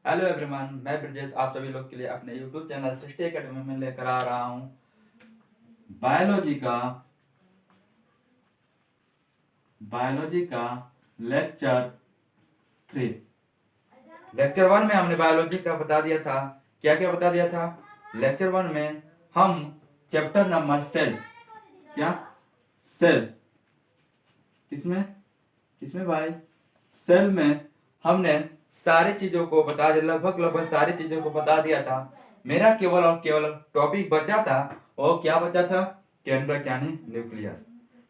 Hello everyone, मैं ब्रजेश आप सभी लोग के लिए अपने यूट्यूब चैनल सृष्टि एकेडमी में लेकर आ रहा हूँ बायोलॉजी का लेक्चर 3। लेक्चर 1 में हमने बायोलॉजी का बता दिया था। क्या क्या बता दिया था? लेक्चर 1 में हम चैप्टर नंबर सेल, क्या सेल, किसमें किसमें भाई, सेल में हमने सारी चीजों को बता दिया, लगभग सारी चीजों को बता दिया था। मेरा केवल और केवल टॉपिक बचा था, और क्या बचा था? केंद्रक यानी न्यूक्लियस।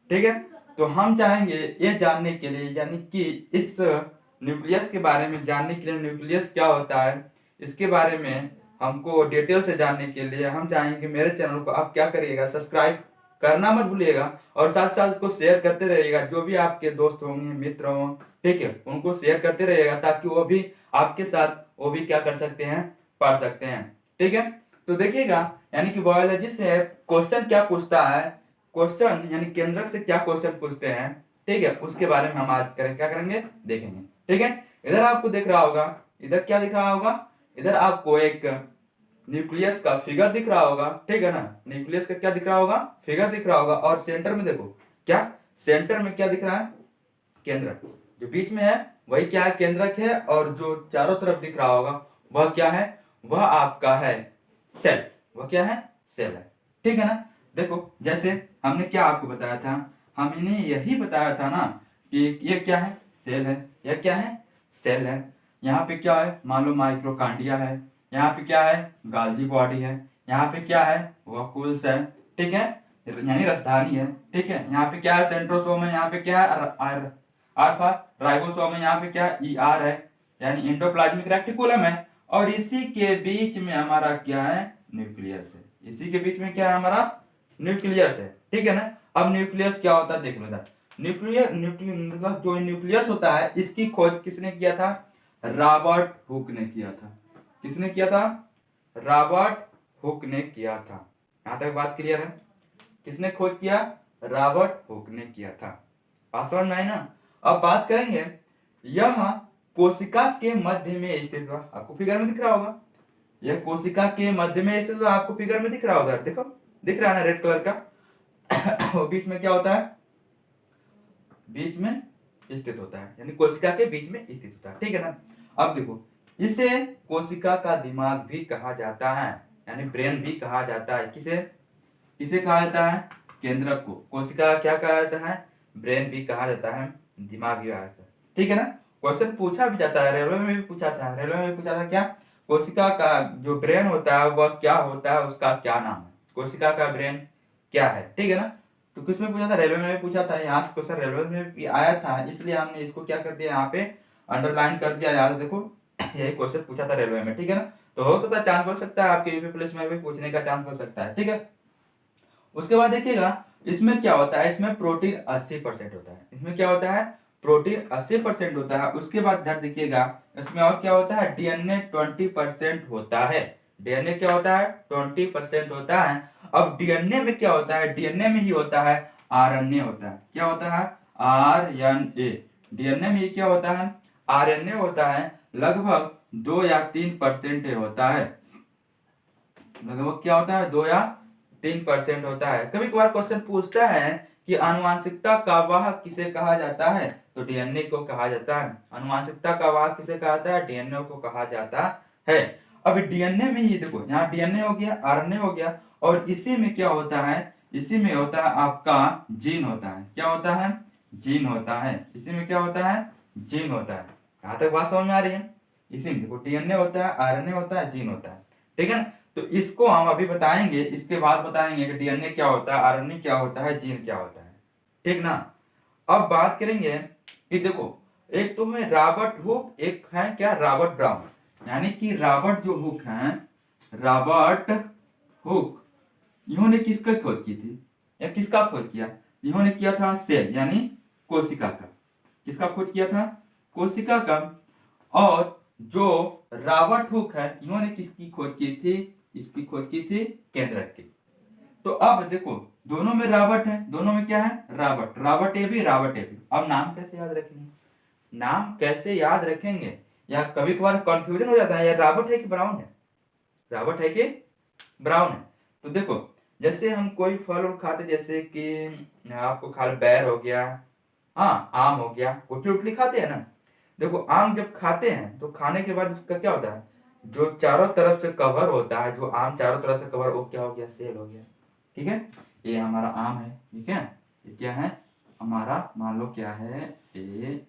ठीक है, तो हम चाहेंगे ये जानने के लिए, यानी कि इस न्यूक्लियस के बारे में जानने के लिए, न्यूक्लियस क्या होता है इसके बारे में हमको डिटेल से जानने के लिए हम चाहेंगे मेरे चैनल को आप क्या करिएगा, सब्सक्राइब करना मत भूलिएगा, और साथ साथ उसको शेयर करते रहिएगा। जो भी आपके दोस्त होंगे, मित्र हों, ठीक है, उनको शेयर करते रहिएगा ताकि वो भी आपके साथ वो भी क्या कर सकते हैं, पढ़ सकते हैं। ठीक है, तो देखिएगा, यानी कि बायोलॉजी से क्वेश्चन क्या पूछता है, क्वेश्चन यानी केंद्रक से क्या क्वेश्चन पूछते हैं, ठीक है, उसके बारे में हम आज क्या करेंगे, देखेंगे। ठीक है, इधर आपको दिख रहा होगा, इधर क्या दिख रहा होगा, इधर आपको एक न्यूक्लियस का फिगर दिख रहा होगा। ठीक है ना, न्यूक्लियस का क्या दिख रहा होगा, फिगर दिख रहा होगा। और सेंटर में देखो, क्या सेंटर में क्या दिख रहा है, केंद्रक। जो बीच में है वही क्या है, केंद्रक है, और जो चारों तरफ दिख रहा होगा वह क्या है, वह आपका है सेल। वह क्या है, सेल है। ठीक है ना, देखो जैसे हमने क्या आपको बताया था, हमने यही बताया था ना कि ये क्या है, सेल है। यह क्या है, सेल है। यहाँ पे क्या है, मान लो माइक्रोकांडिया है। यहाँ पे क्या है, गाल्जी बॉडी है। यहाँ पे क्या है, वॉकुल्स है। ठीक है, यानी राजधानी है। ठीक है, यहाँ पे क्या है, सेंट्रोसोम है। यहाँ पे क्या है, अल्फा राइबोसोम है। यहाँ पे क्या है, ईआर है, यानी एंडोप्लाज्मिक रेटिकुलम है। और इसी के बीच में हमारा क्या है, न्यूक्लियस है। इसी के बीच में क्या है, हमारा न्यूक्लियस है। ठीक है ना, अब न्यूक्लियस क्या होता है देख लो इधर। न्यूक्लियर मतलब जो न्यूक्लियस होता है, इसकी खोज किसने किया था, रॉबर्ट हुक ने किया था। किसने किया था, रॉबर्ट हुक ने किया था। यहां तक बात क्लियर है? किसने खोज किया, रॉबर्ट हुक ने किया था। बात समझ में आई ना? अब बात करेंगे, यह कोशिका के मध्य में स्थित हुआ। आपको फिगर में दिख रहा होगा, यह कोशिका के मध्य में स्थित हुआ। आपको फिगर में दिख रहा होगा, देखो दिख रहा है ना, रेड कलर का। वो बीच में क्या होता है, बीच में स्थित होता है, यानी कोशिका के बीच में स्थित होता है। ठीक है ना, अब देखो, इसे कोशिका का दिमाग भी कहा जाता है, यानी ब्रेन भी कहा जाता है। किसे किसे कहा जाता है, केंद्रक को। कोशिका क्या कहा जाता है, ब्रेन भी कहा जाता है, दिमाग भी कहा जाता है। ठीक है ना, क्वेश्चन पूछा भी जाता है, रेलवे में भी पूछा था। रेलवे में भी पूछा था क्या, कोशिका का जो ब्रेन होता है वह क्या होता है, उसका क्या नाम है, कोशिका का ब्रेन क्या है। ठीक है ना, तो किसमें पूछा था, रेलवे में भी पूछा था। यहाँ से क्वेश्चन रेलवे में भी आया था, इसलिए हमने इसको क्या कर दिया, यहाँ पे अंडरलाइन कर दिया। यार देखो, यही क्वेश्चन पूछा था रेलवे में। ठीक है ना, तो हो सकता है चांस बन सकता है आपके यूपी पुलिस में भी पूछने का चांस बन सकता है। ठीक है, उसके बाद देखिएगा, इसमें क्या होता है, इसमें प्रोटीन 80% होता है। इसमें क्या होता है, प्रोटीन 80% होता है। उसके बाद ध्यान देखिएगा, इसमें और क्या होता है, डीएनए 20% होता है। डीएनए क्या होता है, 20% होता है। अब डीएनए में क्या होता है, डीएनए में ही होता है आरएनए होता है। क्या होता है, आरएनए। डीएनए में क्या होता है, आरएनए होता है। लगभग 2 या 3% होता है। लगभग क्या होता है, 2 या 3% होता है। कभी कभार क्वेश्चन पूछता है कि आनुवांशिकता का वाहक किसे कहा जाता है, तो डीएनए को कहा जाता है। आनुवांशिकता का वाहक किसे कहा जाता है, डीएनए को कहा जाता है। अब डीएनए में ही देखो, यहाँ डीएनए हो गया, आरएनए हो गया, और इसी में क्या होता है, इसी में होता है आपका जीन होता है। क्या होता है, जीन होता है। इसी में क्या होता है, जीन होता है। यहाँ तक बात समझ में आ रही है? इसी में देखो, डीएनए होता है, आरएनए होता है, जीन होता है। ठीक है ना, तो इसको हम अभी बताएंगे, इसके बाद बताएंगे कि डीएनए क्या होता है, आरएनए क्या होता है, जीन क्या होता है। ठीक ना, अब बात करेंगे कि देखो, एक तो है रॉबर्ट हुक, एक है क्या, रॉबर्ट ब्राउन। यानी कि रॉबर्ट जो हुक है, रॉबर्ट हुक, इन्होंने किसका खोज की थी, या किसका खोज किया, इन्होंने किया था सेल यानी कोशिका का। किसका खोज किया था, कोशिका का। और जो रॉबर्ट हुक है, इन्होंने किसकी खोज की थी, इसकी खोज की थी केंद्रक की। तो अब देखो, दोनों में रॉबर्ट है, दोनों में क्या है, Robert. Robert A B, Robert A B. अब नाम कैसे याद रखेंगे, नाम कैसे याद रखेंगे, या कभी कभार कंफ्यूजन हो जाता है यार रॉबर्ट है कि ब्राउन है, रॉबर्ट है कि ब्राउन है। तो देखो जैसे हम कोई फल खाते, जैसे कि आपको खा लो बैर हो गया, हाँ आम हो गया, गुठली उठली खाते हैं ना। देखो आम जब खाते हैं तो खाने के बाद उसका क्या होता है, जो चारों तरफ से कवर होता है, जो आम चारों तरफ से कवर, वो क्या हो गया, सेल हो गया। ठीक है, ये हमारा आम है। ठीक है, ये क्या है हमारा, मान लो क्या है, ये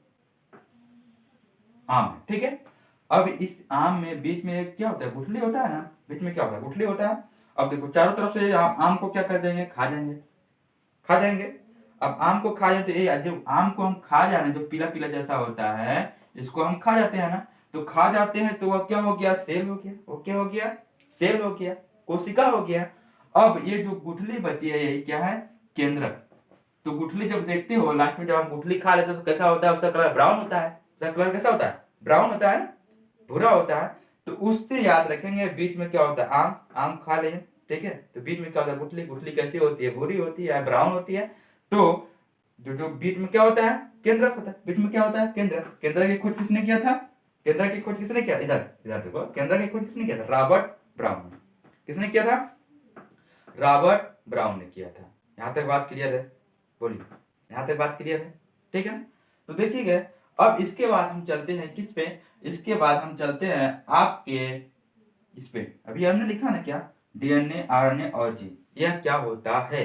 आम है। ठीक है, अब इस आम में बीच में क्या होता है, गुठली होता है ना, बीच में क्या होता है, गुठली होता है। अब देखो चारों तरफ से आम को क्या कर देंगे, खा जाएंगे, खा जाएंगे। अब आम को खा जाते, जब आम को हम खा जाए, जो पीला पीला जैसा होता है, इसको हम खा जाते हैं ना, तो खा जाते हैं तो वह क्या हो गया, सेल हो गया। वो क्या हो गया, सेल हो गया, कोशिका हो गया। अब ये जो गुठली बची है, यही क्या है, केंद्रक। तो गुठली जब देखते हो लास्ट में, जब हम गुठली खा लेते हैं तो कैसा होता है, उसका कलर ब्राउन होता है। उसका कलर कैसा होता है, ब्राउन होता है ना, भूरा होता है। तो उससे याद रखेंगे बीच में क्या होता है, आम, आम खा लें। ठीक है, तो बीच में क्या होता है, गुठली, गुठली कैसी होती है, भूरी होती है, ब्राउन होती है। तो जो जो बीच में क्या होता है, केंद्रक होता है। बीच में क्या होता है, केंद्रक। केंद्रक की खोज किसने किया था, केंद्रक की खोज किसने किया, इधर इधर देखो, केंद्रक की खोज किसने किया था, रॉबर्ट ब्राउन ने। किसने किया था, रॉबर्ट ब्राउन ने किया था। यहां तक बात क्लियर है, बोलिए, यहां तक बात क्लियर है। ठीक है, तो देखिएगा, अब इसके बाद हम चलते हैं किस पे, इसके बाद हम चलते हैं आपके इस पे, अभी हमने लिखा ना क्या, डीएनए, आरएनए और जीन, यह क्या होता है।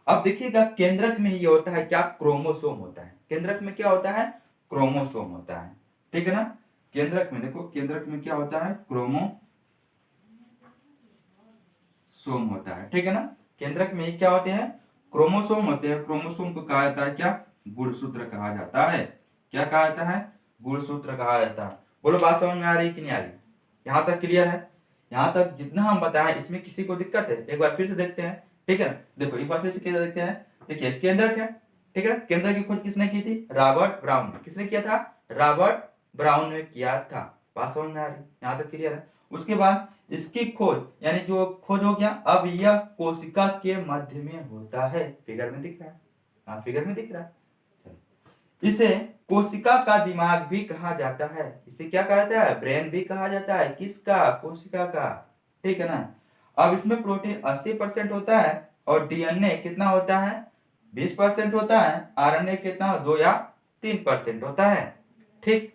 अब देखिएगा केंद्रक में ये होता है क्या, क्रोमोसोम होता है। केंद्रक में क्या होता है, क्रोमोसोम होता है। ठीक है ना, केंद्रक में देखो, केंद्रक में क्या होता है, क्रोमोसोम होता है। ठीक है ना, केंद्रक में क्या होते हैं, क्रोमोसोम होते हैं। क्रोमोसोम को कहा जाता है क्या, गुणसूत्र कहा जाता है। क्या कहा जाता है, गुणसूत्र कहा जाता है। बोलो बात समझ में आ रही कि नहीं आ रही, यहां तक क्लियर है। यहाँ तक जितना हम बताएं, इसमें किसी को दिक्कत है, एक बार फिर से देखते हैं। ठीक है, देखो एक बार फिर से क्या देखते हैं। देखिए केंद्रक है, ठीक है, केंद्र की खोज किसने की थी, रॉबर्ट ब्राउन ने। किसने किया था, रॉबर्ट ब्राउन ने किया था। बात समझ में आ रही, यहाँ तक क्लियर है। उसके बाद इसकी खोज, यानी जो खोज हो गया, अब यह कोशिका के मध्य में होता है। फिगर में दिख रहा है, हाँ फिगर में दिख रहा है। इसे कोशिका का दिमाग भी कहा जाता है। इसे क्या कहा जाता है, ब्रेन भी कहा जाता है। किसका, कोशिका का। ठीक है ना, अब इसमें प्रोटीन 80% होता है, और डीएनए कितना होता है, 20% होता है। आरएनए कितना, 2 या 3% होता है। ठीक,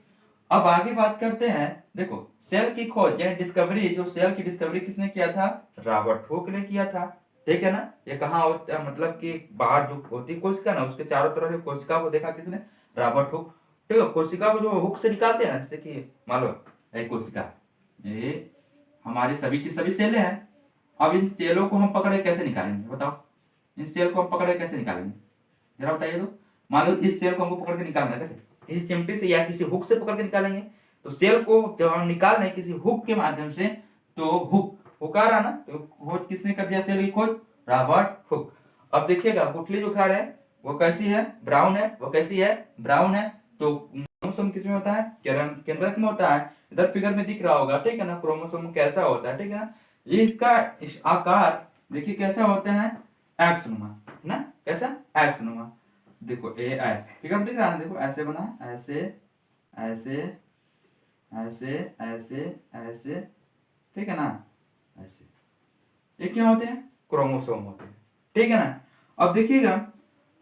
अब आगे बात करते हैं। देखो सेल की खोज यानी डिस्कवरी, जो सेल की डिस्कवरी किसने किया था, रॉबर्ट हुक ने किया था। ठीक है ना, ये कहाँ होता है, मतलब कि बाहर जो होती कोशिका ना, उसके चारों तरफ से कोशिका को देखा किसने, रॉबर्ट हुक। ठीक है, कोशिका को जो हुक से निकालते हैं ना, जैसे कि मान लो एक कोशिका, ये हमारी सभी की सभी सेलें हैं। अब इन सेलों को हम पकड़े कैसे निकालेंगे, बताओ, इन सेल को हम पकड़े कैसे निकालेंगे, जरा बताइए तो। मान लो इस सेल को हमको पकड़ के निकालना है, कैसे, किसी चिमटी से या किसी हुक से पकड़ के निकालेंगे। तो सेल को जब हम निकाल रहे हैं किसी हुक के माध्यम से, तो हुक आ रहा ना, तो खोज किसने कर दिया, सेल की खोज, रॉबर्ट हुक। अब देखिएगा गुठली जो खा रहे हैं वो कैसी है, ब्राउन है। वो कैसी है, ब्राउन है। तो क्रोमोसोम किसमें होता है, केंद्रक में होता है। इधर फिगर में दिख रहा होगा, ठीक है ना, क्रोमोसोम कैसा होता है। ठीक है ना, इसका आकार देखिए कैसा होता है, एक्स नुमा ना, कैसा, एक्स नुमा। देखो ए ऐसे फिगर दिख रहा है, देखो ऐसे बना, ऐसे ऐसे ऐसे ऐसे ऐसे, ठीक है ना, ऐसे। ये क्या होते हैं, क्रोमोसोम होते हैं। ठीक है ना, अब देखिएगा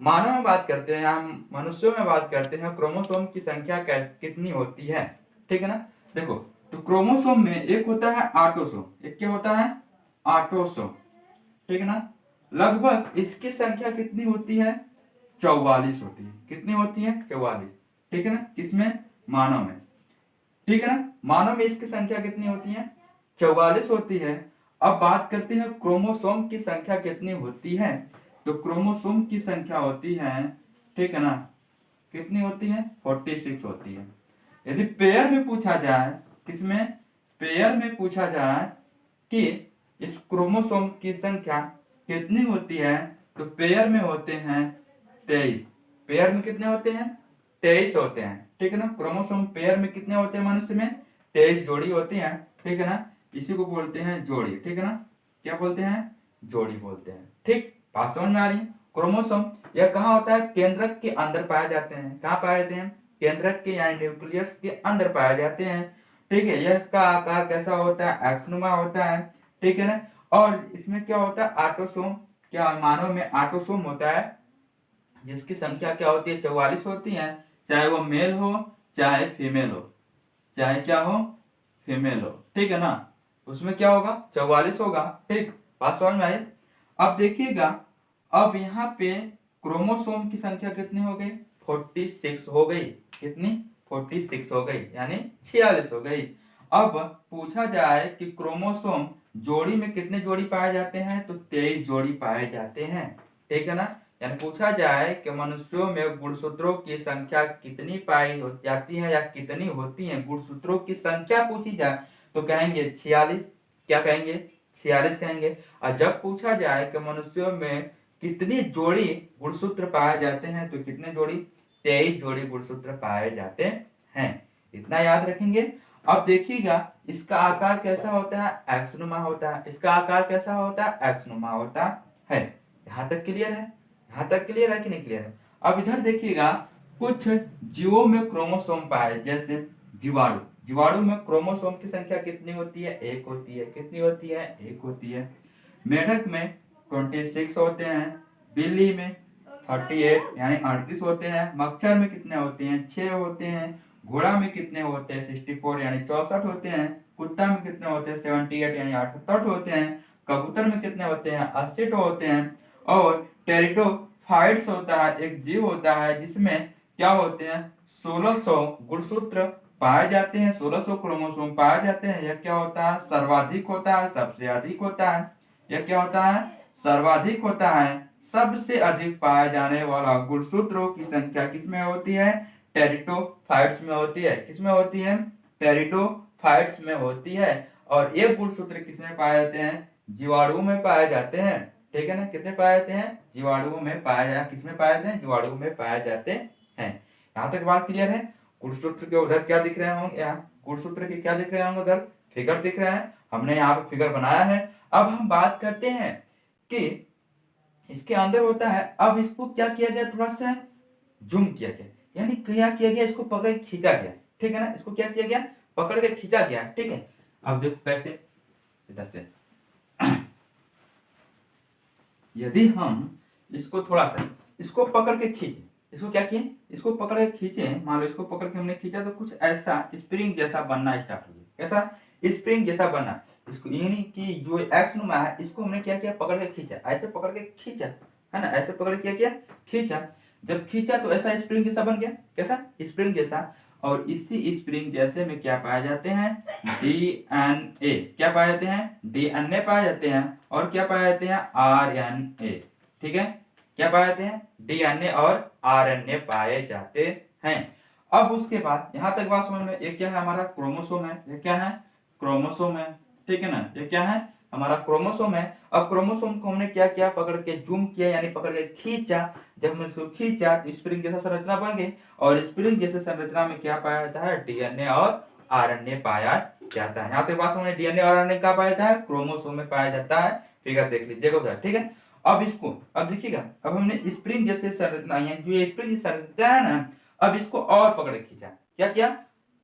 मानव में बात करते हैं, हम मनुष्यों में बात करते हैं, क्रोमोसोम की संख्या कितनी होती है। ठीक है ना, देखो तो क्रोमोसोम में एक होता है ऑटोसोम, एक क्या होता है, ऑटोसोम। ठीक है ना, लगभग इसकी संख्या कितनी होती है, 44 होती है। कितनी होती है, 44। ठीक है ना, किसमें, मानव में। ठीक है ना, मानव में इसकी संख्या कितनी होती है, 44 होती है। अब बात करते हैं क्रोमोसोम की संख्या कितनी होती है। तो क्रोमोसोम की संख्या होती है, ठीक है ना, कितनी होती है, 46 होती है। यदि पेयर में पूछा जाए, किसमें, पेयर में पूछा जाए कि इस क्रोमोसोम की संख्या कितनी होती है, तो पेयर में होते हैं 23। पेयर में कितने होते हैं, 23 होते हैं। ठीक है ना, क्रोमोसोम पेयर में कितने होते हैं, मनुष्य में 23 जोड़ी होती हैं। ठीक है ना, इसी को बोलते हैं जोड़ी। ठीक है ना, क्या बोलते हैं, जोड़ी बोलते हैं। ठीक, बात समझ में आ रही है। क्रोमोसोम यह कहाँ होता है, केंद्रक के अंदर पाए जाते हैं। कहाँ पाए जाते हैं, केंद्रक के यानी न्यूक्लियस के अंदर पाए जाते हैं। ठीक है, यह का आकार कैसा होता है, एक्सनुमा होता है, ठीक है ना। और इसमें क्या होता है, ऑटोसोम, क्या मानव में ऑटोसोम होता है जिसकी संख्या क्या होती है, 44 होती है, चाहे वो मेल हो चाहे फीमेल हो, चाहे क्या हो, फीमेल हो, ठीक है ना। उसमें क्या होगा, 44 होगा, ठीक, बात समझ में आई। अब देखिएगा, अब यहाँ पे क्रोमोसोम की संख्या कितनी हो गई, 46 हो गई, कितनी, 46 हो गई, यानी 46 हो गई। अब पूछा जाए कि क्रोमोसोम जोड़ी में कितने जोड़ी पाए जाते हैं, तो 23 जोड़ी पाए जाते हैं, ठीक है ना। यानी पूछा जाए कि मनुष्यों में गुणसूत्रों की संख्या कितनी पाई जाती है या कितनी होती है, गुणसूत्रों की संख्या पूछी जाए तो कहेंगे 46, क्या कहेंगे, 46 कहेंगे। और जब पूछा जाए कि मनुष्यों में कितनी जोड़ी गुणसूत्र पाए जाते हैं तो कितने जोड़ी, 23 जोड़ी गुणसूत्र पाए जाते हैं, इतना याद रखेंगे। अब देखिएगा, इसका आकार कैसा होता है, एक्सनुमा होता है, इसका आकार कैसा होता है, एक्सनुमा होता है। यहां तक क्लियर है, यहां तक क्लियर है कि नहीं क्लियर है। अब इधर देखिएगा, कुछ जीवों में क्रोमोसोम पाए, जैसे जीवाणु, जीवाणु में क्रोमोसोम की संख्या कितनी होती है, एक होती है, कितनी होती है, एक होती है। मेढक में 26 होते हैं, बिल्ली में 38 यानी 38 होते हैं, मच्छर में कितने होते हैं, 6 होते हैं, घोड़ा में कितने होते हैं, 64 यानी 64 होते हैं, कुत्ता में कितने होते हैं, 78 यानी 68 होते हैं, कबूतर में कितने होते हैं, 80 होते हैं। और टेरिडोफाइट्स होता है, एक जीव होता है जिसमें क्या होते हैं, 1600 गुणसूत्र पाए जाते हैं, 1600 क्रोमोसोम पाए जाते हैं। यह क्या होता है, सर्वाधिक होता है, सबसे अधिक होता है। यह क्या होता है, सर्वाधिक होता है, सबसे अधिक पाए जाने वाला गुणसूत्रों की संख्या किसमें होती है, टेरिडोफाइट्स में होती है, किसमें होती है, टेरिडोफाइट्स में होती है। और एक गुणसूत्र किसमें पाए जाते हैं, जीवाणु में पाए जाते हैं, ठीक है ना। कितने पाए जाते हैं, जीवाणुओं में पाए जाते हैं, किसमें पाए जाते हैं, जीवाणु में पाए जाते हैं। यहाँ तक बात क्लियर है। गुणसूत्र के उधर क्या दिख रहे होंगे, यहाँ गुणसूत्र के क्या दिख रहे होंगे, उधर फिगर दिख रहा है, हमने यहाँ पे फिगर बनाया है। अब हम बात करते हैं कि इसके अंदर होता है, अब इसको क्या किया गया, थोड़ा सा जूम किया गया, यानी क्या किया गया, इसको पकड़ के खींचा गया, ठीक है ना, इसको क्या किया गया, पकड़ के खींचा गया, ठीक है। अब देखो कैसे, इधर से यदि हम इसको थोड़ा सा इसको पकड़ के खींचे, इसको क्या किए, इसको पकड़ के खींचे, मान लो इसको पकड़ के हमने खींचा तो कुछ ऐसा स्प्रिंग जैसा बनना स्टार्ट हो गया, कैसा, स्प्रिंग जैसा बनना। इसको यानी कि जो एक्सनुमा है इसको हमने क्या किया, पकड़ के खींचा, ऐसे पकड़ के खींचा, है ना, ऐसे पकड़ के क्या किया, खींचा। जब खींचा तो ऐसा स्प्रिंग जैसा बन गया, कैसा, स्प्रिंग जैसा। और इसी स्प्रिंग जैसे में क्या पाए जाते हैं, डीएनए, क्या पाए जाते हैं, डीएनए पाए जाते हैं, और क्या पाए जाते हैं, आरएनए, ठीक है, क्या पाए जाते हैं, डीएनए और आरएनए पाए जाते हैं। अब उसके बाद यहां तक बात समझ में, ये क्या है, हमारा क्रोमोसोम है, ये क्या है, क्रोमोसोम है, ठीक है ना, ये क्या है, हमारा क्रोमोसोम है। अब क्रोमोसोम को हमने क्या किया, पकड़ के जूम किया, यानी पकड़ के खींचा। जब हमने इसको खींचा तो स्प्रिंग जैसा संरचना बन गई, और स्प्रिंग जैसे संरचना में क्या पाया जाता है, डीएनए और आरएनए पाया जाता है। यहाँ तक बात समझ, डीएनए और आरएनए कहाँ पाया जाता है, क्रोमोसोम में पाया जाता है, फिगर देख लीजिएगा उधर, ठीक है। अब इसको, अब देखिएगा, अब हमने स्प्रिंग जैसे संरचना, जो ये स्प्रिंग संरचना है ना, अब इसको और पकड़ के खींचा, क्या किया,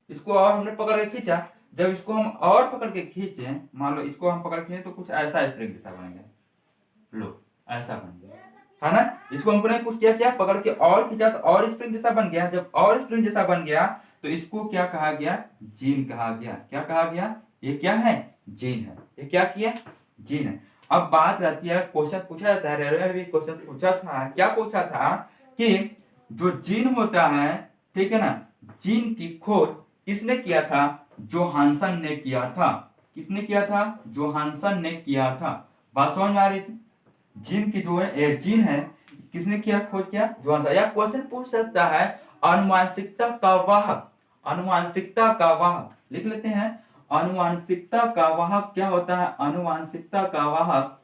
इसको और हमने पकड़ के खींचा। जब इसको हम और पकड़ के खींचे, मान लो इसको हम पकड़ के खींचे तो कुछ ऐसा स्प्रिंग जैसा बन गया, लो ऐसा बन गया, है ना। इसको हमने कुछ क्या किया, पकड़ के और खींचा तो और स्प्रिंग जैसा बन गया। जब और स्प्रिंग जैसा बन गया तो इसको क्या कहा गया, जीन कहा गया, क्या कहा गया, ये क्या है, जीन है, ये क्या किया, जीन है। अब बात आती है, क्वेश्चन पूछा जाता है, रेलवे में क्वेश्चन पूछा था, क्या पूछा था कि जो जीन होता है, ठीक है ना, जीन की खोज किसने किया था, जोहानसन ने किया था, किसने किया था, जोहानसन ने किया था। बात समझ में आ रही थी, जीन की जो है, जीन है, किसने किया, खोज किया, जोहानसन। या क्वेश्चन पूछ सकता है, अनुवांशिकता का वाहक, अनुवांशिकता का वाहक लिख लेते हैं, अनुवांशिकता का वाहक क्या होता है, अनुवांशिकता का वाहक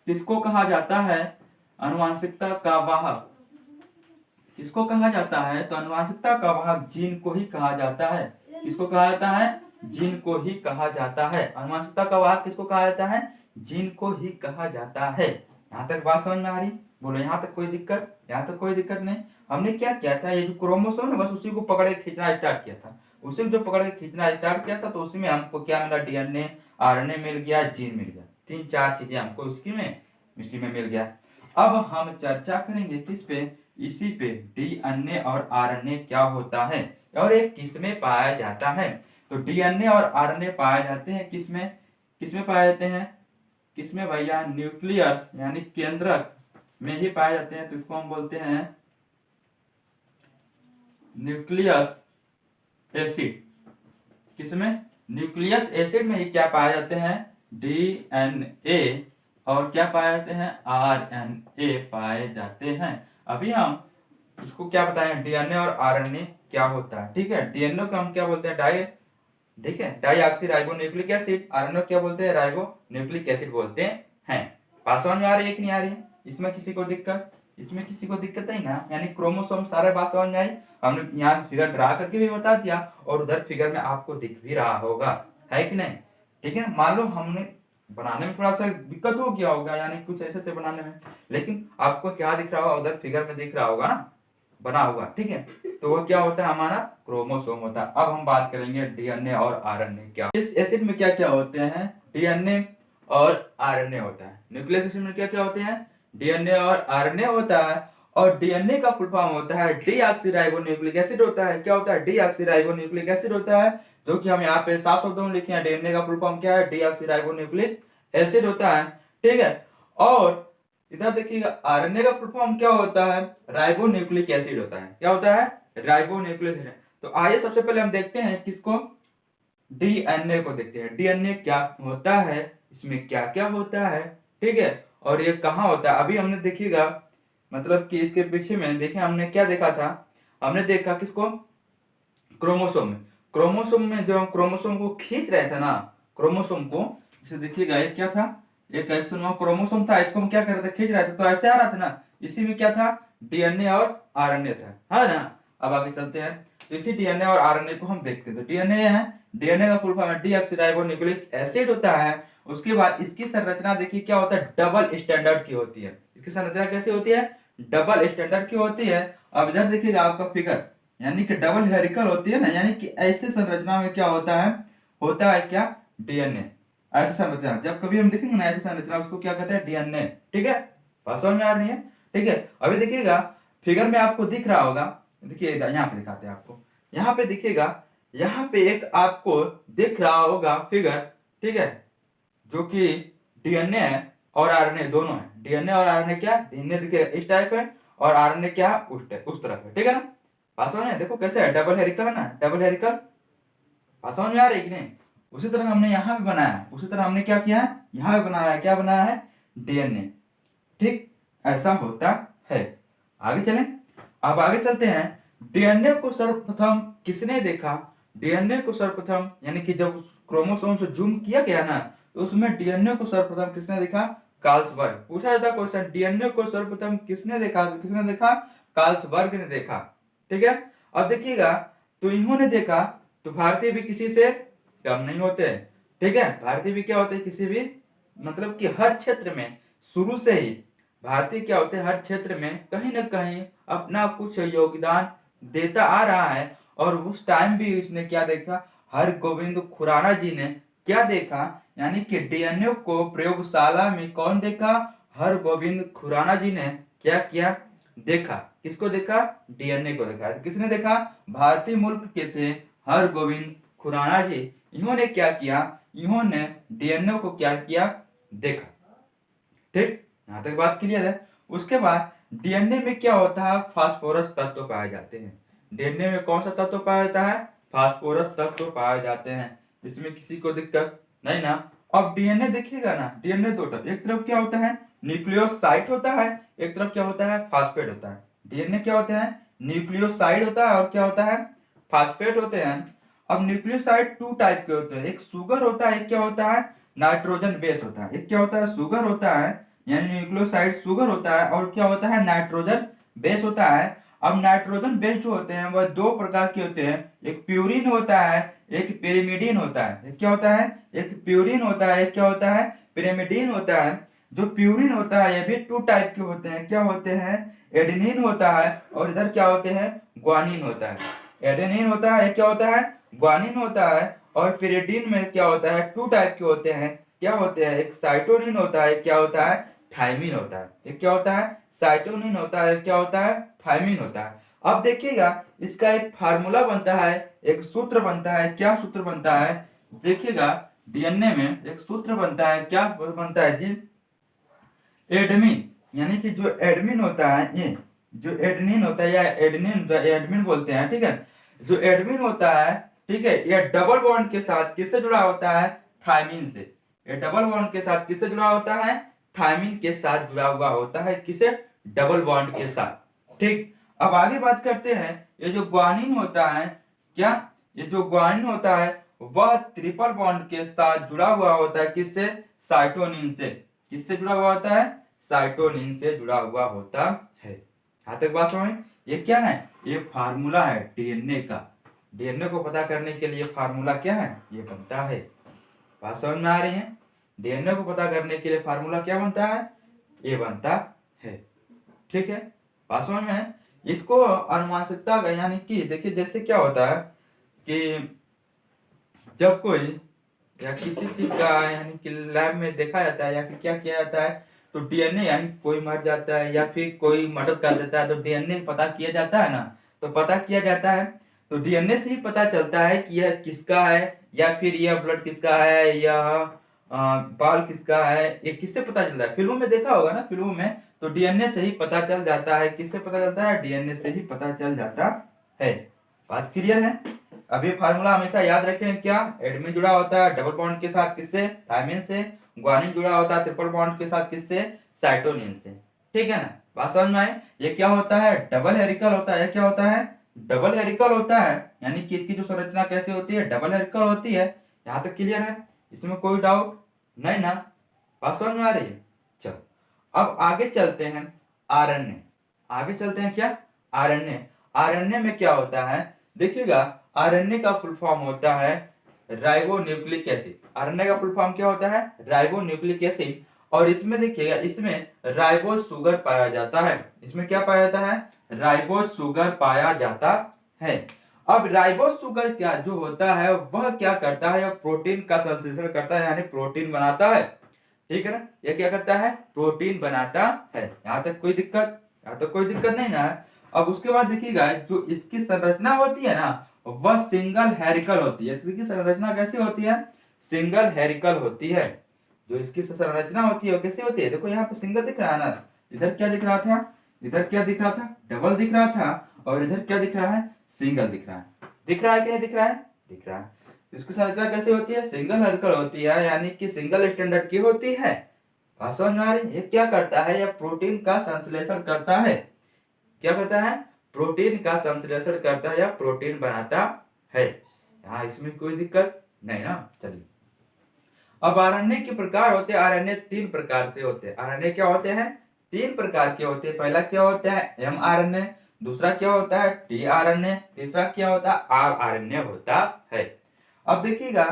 किसको कहा जाता है, अनुवांशिकता का वाहक किसको कहा जाता है, तो अनुवांशिकता का वाहक जीन को ही कहा जाता है, किसको कहा जाता है, जीन को ही कहा जाता है। अनुवांशिकता का वाहक किसको कहा जाता है, जीन को ही कहा जाता है। यहाँ तक बात समझ में आ रही, बोलो यहाँ तक कोई दिक्कत, यहाँ तक कोई दिक्कत नहीं। हमने क्या किया था, ये जो क्रोमोसोम है बस उसी को पकड़ के खींचना स्टार्ट किया था, उसी को जो पकड़ के खींचना स्टार्ट किया था तो उसी में हमको क्या मिला, डीएनए, आरएनए मिल गया, जीन मिल गया, 3-4 चीजें हमको इसी में मिल गया। अब हम चर्चा करेंगे किस पे, इसी पे, डीएनए और आरएनए क्या होता है और ये किस में पाया जाता है। तो डीएनए और आरएनए पाए जाते हैं किसमें पाए जाते हैं, किसमें भैया, न्यूक्लियस यानी केंद्रक में ही पाए जाते हैं। तो इसको हम बोलते हैं न्यूक्लियस एसिड। किसमें, न्यूक्लियस एसिड में ही क्या पाए जाते हैं, डीएनए और क्या पाए जाते हैं, आरएनए पाए जाते हैं। अभी हम इसको क्या बताएं, डीएनए और आरएनए क्या होता है। ठीक है, डीएनए को हम क्या बोलते हैं, ठीक है, deoxy ribo nucleic acid, RNA क्या बोलते हैं, राइबो न्यूक्लिक एसिड बोलते हैं। बात समझ में आ रही है कि नहीं आ रही है, इसमें किसी को दिक्कत है ना, यानी क्रोमोसोम सारे बात समझ में आई। हमने यहाँ फिगर ड्रा करके भी बता दिया और उधर फिगर में आपको दिख भी रहा होगा, है कि नहीं। ठीक है, मान लो हमने बनाने में थोड़ा सा दिक्कत हो गया होगा, यानी कुछ ऐसे से बनाने में, लेकिन आपको क्या दिख रहा होगा, उधर फिगर में दिख रहा होगा ना, बना हुआ। ठीक है, तो वो क्या होता है, हमारा क्रोमोसोम होता है। अब हम बात करेंगे डीएनए और आरएनए क्या, इस एसिड में क्या क्या होते हैं, डीएनए और आरएनए होता है। न्यूक्लियस एसिड में क्या क्या होते हैं, डीएनए और आरएनए होता है। और डीएनए का फुल फॉर्म होता है डीऑक्सीराइबोन्यूक्लिक एसिड होता है। क्या होता है, डीऑक्सीराइबोन्यूक्लिक एसिड होता है, जो कि हम यहाँ पे साफ शब्दों में लिखे हैं। डीएनए का फुल फॉर्म क्या है, डीऑक्सीराइबोन्यूक्लिक एसिड होता है। ठीक है, और इधर देखिएगा आरएनए का फुल फॉर्म क्या होता है, राइबोन्यूक्लिक एसिड होता है। क्या होता है, राइबोन्यूक्लिक एसिड। तो आइए सबसे पहले हम देखते हैं किसको, डीएनए को देखते हैं। डीएनए क्या होता है, इसमें क्या क्या होता है, ठीक है, और ये कहाँ होता है। अभी हमने देखिएगा, मतलब कि इसके पीछे में देखें हमने क्या देखा था, हमने देखा किसको, क्रोमोसोम में। क्रोमोसोम में जो हम क्रोमोसोम को खींच रहे थे ना, क्रोमोसोम को, इसे देखिएगा ये क्या था, एक एक्शन में क्रोमोसोम था, इसको हम क्या कर रहे थे, खींच रहे थे, तो ऐसे आ रहा था ना, इसी में क्या था, डीएनए और आरएनए था, है ना। अब आगे चलते हैं, तो इसी डीएनए और आरएनए को हम देखते हैं। तो डीएनए है, डीएनए का फुल फॉर्म है डीऑक्सीराइबोन्यूक्लिक एसिड होता है। उसके बाद इसकी संरचना देखिए क्या होता है, डबल स्टैंडर्ड की होती है। इसकी संरचना कैसी होती है, डबल स्टैंडर्ड की होती है। अब इधर देखिएगा आपका फिगर, यानी कि डबल हेरिकल होती है ना, यानी कि ऐसे संरचना में क्या होता है क्या, डीएनए। ऐसी संरचना जब कभी हम देखेंगे ना, ऐसी संरचना उसको क्या कहते हैं, डीएनए। ठीक है, बात समझ में आ रही है। ठीक है, अभी देखिएगा फिगर में आपको दिख रहा होगा, देखिए यहाँ पे दिखाते हैं आपको, यहाँ पे दिखेगा, यहाँ पे एक आपको दिख रहा होगा फिगर, ठीक है, जो कि डीएनए है और आरएनए दोनों है। डीएनए और आरएनए क्या, डीएनए देखिए इस टाइप है और आरएनए क्या उस तरफ है। ठीक है ना, बात समझ में, देखो कैसे है, डबल हेरिकल है ना, डबल हेरिकल, बात समझ में आ रही है कि नहीं। उसी तरह हमने यहाँ पे बनाया है, उसी तरह हमने क्या किया है, यहाँ पे बनाया है, क्या बनाया है, डीएनए। ठीक, ऐसा होता है। आगे चलें, अब आगे चलते हैं। डीएनए को सर्वप्रथम किसने देखा, डीएनए को सर्वप्रथम, यानी कि जब क्रोमोसोम से जूम किया गया ना, तो उसमें डीएनए को सर्वप्रथम किसने देखा, कार्लसबर्ग। पूछा जाता क्वेश्चन, डीएनए को सर्वप्रथम किसने देखा, तो किसने देखा, कार्लसबर्ग ने देखा। ठीक है, अब देखिएगा, तो इन्होंने देखा, तो भारतीय भी किसी से कम नहीं होते हैं। ठीक है, भारतीय भी क्या होते हैं, किसी भी, मतलब कि हर क्षेत्र में शुरू से ही भारतीय क्या होते हैं, हर क्षेत्र में कहीं ना कहीं अपना कुछ योगदान देता आ रहा है। और उस टाइम भी इसने क्या देखा, हरगोविंद खुराना जी ने क्या देखा, यानी कि डीएनए को प्रयोगशाला में कौन देखा, हरगोविंद खुराना जी ने क्या किया, देखा। किसको देखा, डीएनए को देखा। किसने देखा, भारतीय मुल्क के थे हरगोविंद खुराना जी। इन्होंने क्या किया, इन्होंने डीएनए को क्या किया, देखा। ठीक, यहाँ तक बात क्लियर है। उसके बाद डीएनए में क्या होता है, फास्फोरस तत्व पाए जाते हैं। डीएनए में कौन सा तत्व पाया जाता है, फास्फोरस तत्व पाए जाते हैं। इसमें किसी को दिक्कत नहीं ना। अब डीएनए देखिएगा ना, डीएनए दो तरफ, एक तरफ क्या होता है, न्यूक्लियोसाइड होता है, एक तरफ क्या होता है, फास्फेट होता है। डीएनए क्या होता है, न्यूक्लियोसाइड होता है और क्या होता है, फास्फेट होते हैं। अब न्यूक्लियोसाइड टू टाइप के होते हैं, एक शुगर होता है, एक क्या होता है, नाइट्रोजन बेस होता है। एक क्या होता है, शुगर होता है, यानी न्यूक्लियोसाइड शुगर होता है, और क्या होता है, नाइट्रोजन बेस होता है। अब नाइट्रोजन बेस जो होते हैं वह दो प्रकार के होते हैं, एक प्यूरिन होता है, एक पिरिमिडीन होता है। एक क्या होता है, एक प्यूरिन होता है, एक क्या होता है, पिरिमिडीन होता है। जो प्यूरिन होता है ये भी टू टाइप के होते हैं, क्या होते हैं, एडेनिन होता है और इधर क्या होते हैं, ग्वानिन होता है। एडेनिन होता है, एक क्या होता है, ग्वानिन होता है और pyridine में क्या होता है, 2 टाइप के होते हैं। क्या होते हैं, एक साइटोनिन होता है, क्या होता है, थायमिन होता है। एक क्या होता है, साइटोनिन होता है, क्या होता है, थायमिन होता है। अब देखिएगा इसका एक फार्मूला बनता है, एक सूत्र बनता है। क्या सूत्र बनता है, देखिएगा डीएनए में एक सूत्र बनता है। क्या बनता है जी, एडमिन, यानी कि जो एडमिन होता है, ये जो एडनिन होता है या एडनिन, एडमिन बोलते हैं, ठीक है। जो एडमिन होता है, ठीक है, ये डबल बॉन्ड के साथ किससे जुड़ा होता है, थायमिन से। ये डबल बॉन्ड के साथ किससे जुड़ा होता है, थायमिन के साथ जुड़ा हुआ होता है। किसे, डबल बॉन्ड के साथ। ठीक, अब आगे बात करते हैं। ये जो ग्वानिन होता है, क्या, ये जो ग्वानिन होता है वह ट्रिपल बॉन्ड के साथ जुड़ा हुआ होता है। किससे, साइटोनिन से। किससे जुड़ा हुआ होता है, साइटोनिन से जुड़ा हुआ होता है। यहां तक बात समझ। ये क्या है, ये फार्मूला है डीएनए का। डीएनए को पता करने के लिए फार्मूला क्या है, ये बनता है। बात समझ में आ रही है। डीएनए को पता करने के लिए फार्मूला क्या बनता है, ये बनता है। ठीक है, बात समझ में है। इसको अनुवांशिकता का, यानी कि देखिए जैसे क्या होता है कि जब कोई या किसी चीज का यानी कि लैब में देखा जाता है या फिर क्या किया जाता है, तो डीएनए, यानी कोई मर जाता है या फिर कोई मर्डर कर देता है, तो डीएनए पता किया जाता है ना। तो पता किया जाता है, तो डीएनए से ही पता चलता है कि यह किसका है, या फिर यह ब्लड किसका है, या बाल किसका है। ये किससे पता चलता है, फिल्मों में देखा होगा ना, फिल्मों में तो डीएनए से ही पता चल जाता है। किससे पता चलता है, डीएनए से ही पता चल जाता है। बात क्लियर है। अब ये फार्मूला हमेशा याद रखें। क्या, एडमिन जुड़ा होता है डबल बॉन्ड के साथ, किससे, थायमिन से। ग्वानिन जुड़ा होता है ट्रिपल बॉन्ड के साथ, किससे, साइटोनिन से। ठीक है ना, बात समझ में आई। ये क्या होता है, डबल हेरिकल होता है। क्या होता है, डबल हेरिकल होता है, यानी कि इसकी जो संरचना कैसे होती है, डबल हेरिकल होती है। यहाँ तक क्लियर है, इसमें कोई डाउट नहीं ना, बात समझ में आ रही है। चलो अब आगे चलते हैं, आरएनए। आगे चलते हैं, क्या, आरएनए। आरएनए में क्या होता है, देखिएगा आरएनए का फुल फॉर्म होता है राइबो न्यूक्लिक एसिड। आरएनए का फुल फॉर्म क्या होता है, राइबो न्यूक्लिक एसिड। और इसमें देखिएगा, इसमें राइबोज शुगर पाया जाता है। इसमें क्या पाया जाता है, राइबोज शुगर पाया जाता है। अब राइबोज शुगर क्या जो होता है वह क्या करता है, प्रोटीन का संश्लेषण करता है, यानी प्रोटीन बनाता है। ठीक है ना, ये क्या करता है, प्रोटीन बनाता है। यहाँ तक कोई दिक्कत, यहाँ तक कोई दिक्कत नहीं ना। अब उसके बाद देखिएगा जो इसकी संरचना होती है ना, वह सिंगल हेरिकल होती है। इसकी संरचना कैसी होती है, सिंगल हेरिकल होती है। जो इसकी संरचना होती है वो कैसी होती है, देखो यहाँ पे सिंगल दिख रहा है ना, इधर क्या दिख रहा था, इधर क्या दिख रहा था, डबल दिख रहा था, और इधर क्या दिख रहा है, सिंगल दिख रहा है। दिख रहा है कि नहीं दिख रहा है, दिख रहा है। इसकी संरचना कैसे होती है, सिंगल हेरिकल होती है, यानी कि सिंगल स्टैंडर्ड की होती है। बात समझ में आ रही है। ये क्या करता है, यह प्रोटीन का संश्लेषण करता है। क्या करता है, प्रोटीन का संश्लेषण करता है या प्रोटीन बनाता है। यहाँ इसमें कोई दिक्कत नहीं ना। चलिए अब आरएनए के प्रकार होते हैं। आरएनए 3 प्रकार से होते हैं। आरएनए क्या होते हैं, 3 प्रकार के होते हैं। पहला क्या होता है, एमआरएनए। दूसरा क्या होता है, टीआरएनए। तीसरा क्या होता है, आरआरएनए होता है। अब देखिएगा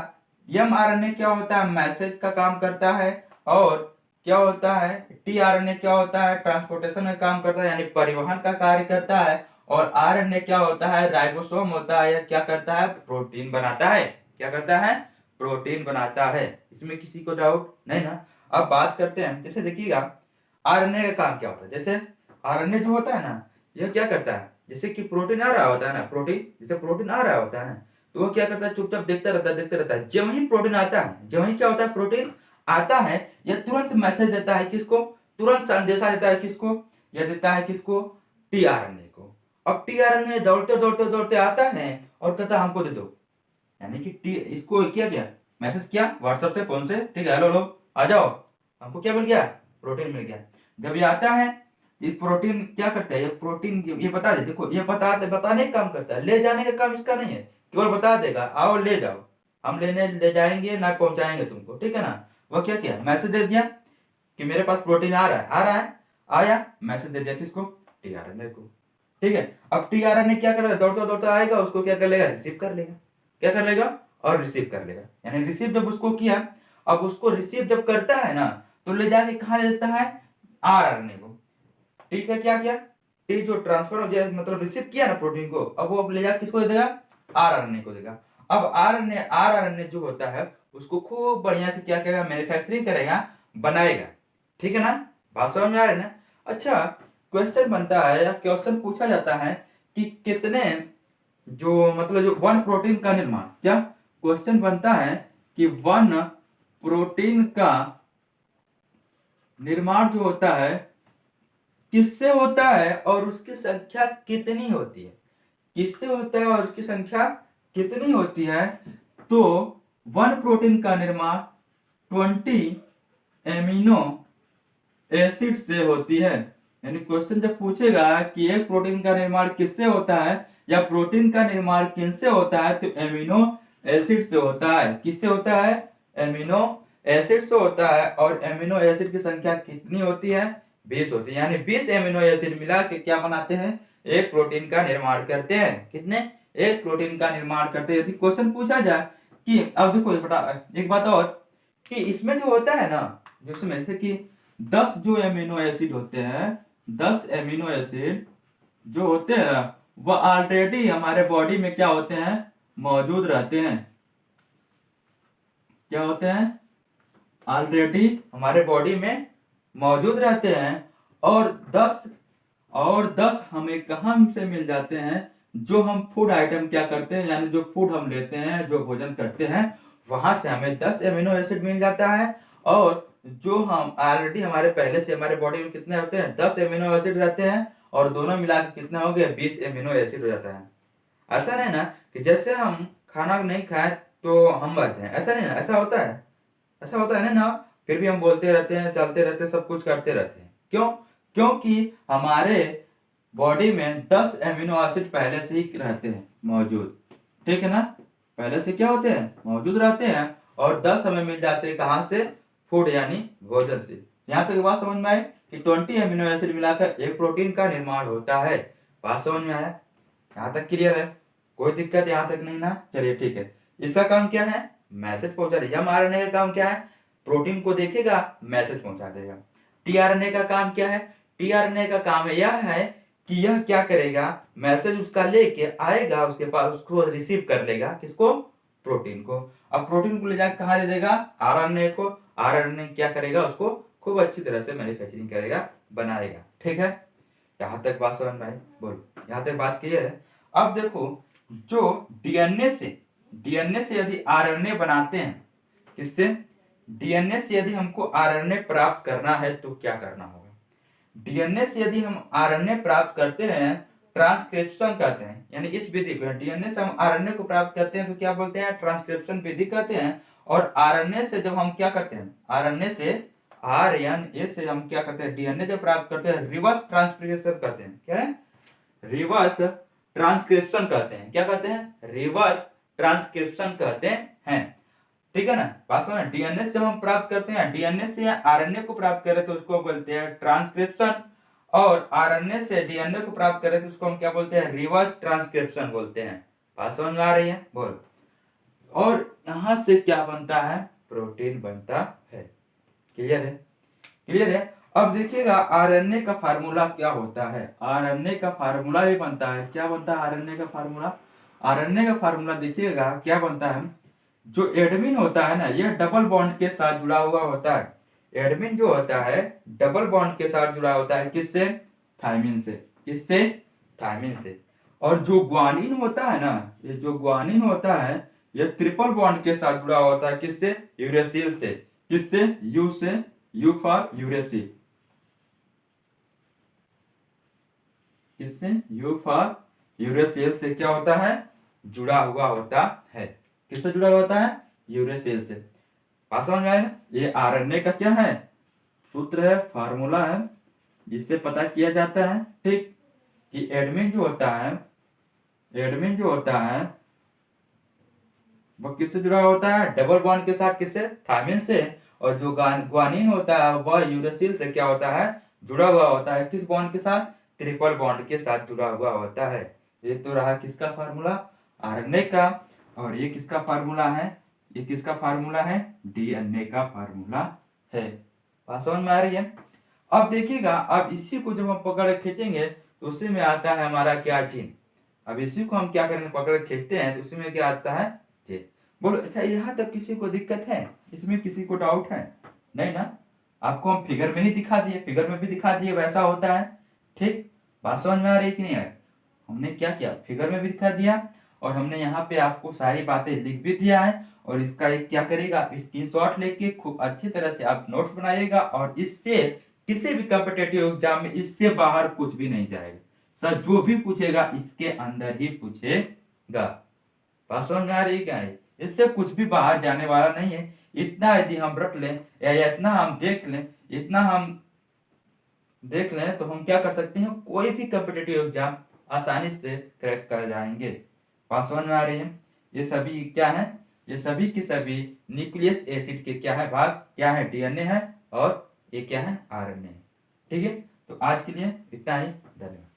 एमआरएनए क्या होता है, मैसेज का काम करता है। और क्या होता है, टीआरएनए क्या होता है, ट्रांसपोर्टेशन का काम करता है, यानी परिवहन का कार्य करता है। और आरएनए क्या होता है, राइबोसोम होता है, या क्या करता है, प्रोटीन बनाता है। क्या करता है, प्रोटीन बनाता है। इसमें किसी को डाउट नहीं ना। अब बात करते हैं, जैसे देखिएगा आरएनए का काम क्या होता है। जैसे आरएनए जो होता है ना, यह क्या करता है, जैसे कि प्रोटीन आ रहा होता है ना, प्रोटीन जैसे प्रोटीन आ रहा होता है ना, तो वो क्या करता है, चुपचाप देखता रहता है, देखते रहता है। जब वही प्रोटीन आता है, जब वही क्या होता है, प्रोटीन आता है, यह तुरंत मैसेज देता है किसको, तुरंत संदेशा देता है किसको, यह देता है किसको, टीआरएनए को। अब टीआरएनए दौड़ते दौड़ते दौड़ते आता है और कहता है हमको दे दो, यानी कि टी इसको क्या किया, मैसेज किया व्हाट्सएप से, फोन से, ठीक है, हेलो हेलो आ जाओ, हमको क्या मिल गया, प्रोटीन मिल गया। जब ये आता है, ये प्रोटीन क्या करता है, ये प्रोटीन ये बता दे, देखो ये बताने का काम करता है, ले जाने का काम इसका नहीं है, केवल बता देगा आओ ले जाओ, हम लेने ले जाएंगे ना पहुंचाएंगे तुमको, ठीक है ना। वो क्या किया, मैसेज दे दिया कि मेरे पास प्रोटीन आ रहा है, आ रहा है, आया, मैसेज दे दिया किसको, टीआरएनए को। ठीक है, अब टीआरएनए क्या कर रहा है, दौड़ता दौड़ता आएगा, उसको क्या कर लेगा, रिसीव कर लेगा। क्या कर लेगा, और रिसीव कर लेगा, यानी रिसीव जब उसको किया, अब उसको रिसीव जब करता है ना, तो ले जाके कहा देता है, आरआरएनए को। ठीक है, क्या किया, टी जो ट्रांसफर हो गया, मतलब रिसीव किया ना प्रोटीन को, अब वो ले जाके किसको दे देगा, आरआरएनए को देगा। अब आरएनए जो होता है उसको खूब बढ़िया से क्या करेगा, मैन्युफैक्चरिंग करेगा, बनाएगा। ठीक है ना, बात समझ में आ रही है ना। अच्छा, क्वेश्चन बनता है या क्वेश्चन पूछा जाता है कि कितने जो मतलब जो वन प्रोटीन का निर्माण, क्या क्वेश्चन बनता है कि वन प्रोटीन का निर्माण जो होता है किससे होता है और उसकी संख्या कितनी होती है, किससे होता है और उसकी संख्या कितनी होती है। तो वन प्रोटीन का निर्माण 20 एमिनो एसिड से होती है। यानी क्वेश्चन जब पूछेगा कि एक प्रोटीन का निर्माण किससे होता है या प्रोटीन का निर्माण किनसे होता है, तो एमिनो एसिड से होता है। किससे होता है, एमिनो एसिड से होता है। और एमिनो एसिड की संख्या कितनी होती है, 20 होती है। यानी 20 एमिनो एसिड मिला के क्या बनाते हैं, एक प्रोटीन का निर्माण करते हैं। कितने, एक प्रोटीन का निर्माण करते हैं। यदि क्वेश्चन पूछा जाए कि अब देखो बेटा एक बात और कि इसमें जो होता है ना, जिसमें जैसे कि 10 जो एमिनो एसिड होते हैं, 10 एमिनो एसिड जो होते हैं ना, वह ऑलरेडी हमारे बॉडी में क्या होते हैं, मौजूद रहते हैं। क्या होते हैं, ऑलरेडी हमारे बॉडी में मौजूद रहते हैं। और 10 हमें कहाँ से मिल जाते हैं, जो हम फूड आइटम क्या करते हैं, यानी जो फूड हम लेते हैं, जो भोजन करते हैं, वहां से हमें 10 एमिनो एसिड मिल जाता है। और जो हम ऑलरेडी हमारे पहले से हमारे बॉडी में कितने होते हैं, 10 एमिनो एसिड रहते हैं। और दोनों मिला के कितना हो गया, 20 एमिनो एसिड हो जाता है। ऐसा नहीं ना कि जैसे हम खाना नहीं खाए तो हम मरते हैं, ऐसा नहीं ना, ऐसा होता है, ऐसा होता है ना। फिर भी हम बोलते रहते हैं, चलते रहते हैं, सब कुछ करते रहते हैं। क्यों, क्योंकि हमारे बॉडी में 10 एमिनो एसिड पहले से ही रहते हैं मौजूद। ठीक है ना, पहले से क्या होते हैं, मौजूद रहते हैं। और 10 हमें मिल जाते हैं कहां से, फूड यानी भोजन से। यहाँ तक बात समझ में आई कि 20 एमिनो एसिड मिलाकर एक प्रोटीन का निर्माण होता है। बात समझ में आया, यहाँ तक क्लियर है, कोई दिक्कत यहाँ तक नहीं ना। चलिए ठीक है, इसका काम क्या है, मैसेज पहुंचा देगा। mRNA का काम क्या है, प्रोटीन को देखेगा, मैसेज पहुंचा देगा। टीआरएनए का काम क्या है, टीआरएनए का काम यह है कि यह क्या करेगा, मैसेज उसका लेके आएगा उसके पास, उसको रिसीव कर लेगा, किसको, प्रोटीन को। अब प्रोटीन को ले जाकर कहा दे देगा, आरएनए को। आरएनए क्या करेगा, उसको खूब अच्छी तरह से मैन्युफैक्चरिंग करेगा, बनाएगा। ठीक है, यहाँ तक बात समझ में आई, बोलो यहाँ तक बात क्लियर है। अब देखो, जो डीएनए से यदि आरएनए बनाते हैं, किससे, डीएनए से यदि हमको आरएनए प्राप्त करना है तो क्या करना होगा। डीएनए से यदि हम आरएनए प्राप्त करते हैं, ट्रांसक्रिप्शन कहते हैं। यानी इस विधि को, डीएनए से हम आरएनए को प्राप्त करते हैं तो क्या बोलते हैं, ट्रांसक्रिप्शन विधि कहते हैं। और आरएनए से जब हम क्या करते हैं, आरएनए से हम क्या करते हैं, डीएनए जब प्राप्त करते हैं, रिवर्स ट्रांसक्रिप्शन कहते हैं। क्या है, रिवर्स ट्रांसक्रिप्शन कहते हैं। क्या कहते हैं, रिवर्स ट्रांसक्रिप्शन कहते हैं। ठीक है ना, बात समझ। डीएनए से जब हम प्राप्त करते हैं, डीएनए से आरएनए को प्राप्त करें तो उसको बोलते हैं ट्रांसक्रिप्शन। और आरएनए से डीएनए को प्राप्त करें तो उसको हम क्या बोलते हैं, रिवर्स ट्रांसक्रिप्शन बोलते हैं। बात समझ में आ रही है, बोल। और यहां से क्या बनता है, प्रोटीन बनता है। क्लियर है, क्लियर है। अब देखिएगा आरएनए का फार्मूला क्या होता है, आरएनए का फार्मूला भी बनता है। क्या बनता है आरएनए का फार्मूला, आरएनए का फार्मूला देखिएगा क्या बनता है। जो एडमिन होता है ना, यह डबल बॉन्ड के साथ जुड़ा हुआ होता है। एडमिन जो होता है डबल बॉन्ड के साथ जुड़ा होता है, किससे, थायमिन से। किससे, थायमिन से। और जो ग्वानिन होता है ना, ये जो ग्वानिन होता है, यह ट्रिपल बॉन्ड के साथ जुड़ा होता है, किससे, यूरेसिल से। किससे, यू से, यू फॉर यूरेसिल। किससे, यू फॉर यूरेसिल से क्या होता है, जुड़ा हुआ होता है। किससे जुड़ा हुआ होता है, यूरेसिल से। बात समझ में आया ना। ये आरएनए का क्या है, सूत्र है, फार्मूला है, जिससे पता किया जाता है, ठीक, कि एडमिन जो होता है, एडमिन जो होता है वो किससे जुड़ा होता है, डबल बॉन्ड के साथ, किससे, थायमिन से। और जो ग्वानिन होता है वह यूरेसिल से क्या होता है, जुड़ा हुआ होता है। किस बॉन्ड के साथ, ट्रिपल बॉन्ड के साथ जुड़ा हुआ होता है। ये तो रहा किसका फार्मूला, आरएनए का। और ये किसका फार्मूला है, ये किसका फार्मूला है, डीएनए का फार्मूला है। बात समझ में आ रही है। अब देखिएगा, अब इसी को जब हम पकड़ खींचेंगे तो उसी में आता है हमारा क्या, जीन। अब इसी को हम क्या करेंगे, पकड़ खींचते हैं तो उसी में क्या आता है, बोलो अच्छा यहाँ तक किसी को दिक्कत है, इसमें किसी को डाउट है? नहीं ना? आपको हम फिगर में नहीं दिखा दिए, फिगर में भी दिखा दिए वैसा होता है। ठीक, बात समझ में आ रही कि नहीं आ रही? हमने क्या किया, फिगर में भी दिखा दिया और हमने यहाँ पे आपको सारी बातें लिख भी दिया है। और इसका एक क्या करेगा, स्क्रीनशॉट लेके खूब अच्छी तरह से आप नोट्स बनाइएगा और इससे किसी भी कॉम्पिटेटिव एग्जाम में इससे बाहर कुछ भी नहीं जाएगा। सर जो भी पूछेगा इसके अंदर ही पूछेगा। बात समझ में आ रही है क्या है? इससे कुछ भी बाहर जाने वाला नहीं है। इतना यदि हम रख लें या इतना हम देख लें, इतना हम देख लें तो हम क्या कर सकते हैं, कोई भी कॉम्पिटेटिव एग्जाम आसानी से क्रैक कर जाएंगे। बात समझ में आ रही है? ये सभी क्या है, ये सभी के सभी न्यूक्लियस एसिड के क्या है भाग, क्या है डीएनए है और ये क्या है आरएनए। ठीक है, तो आज के लिए इतना ही, धन्यवाद।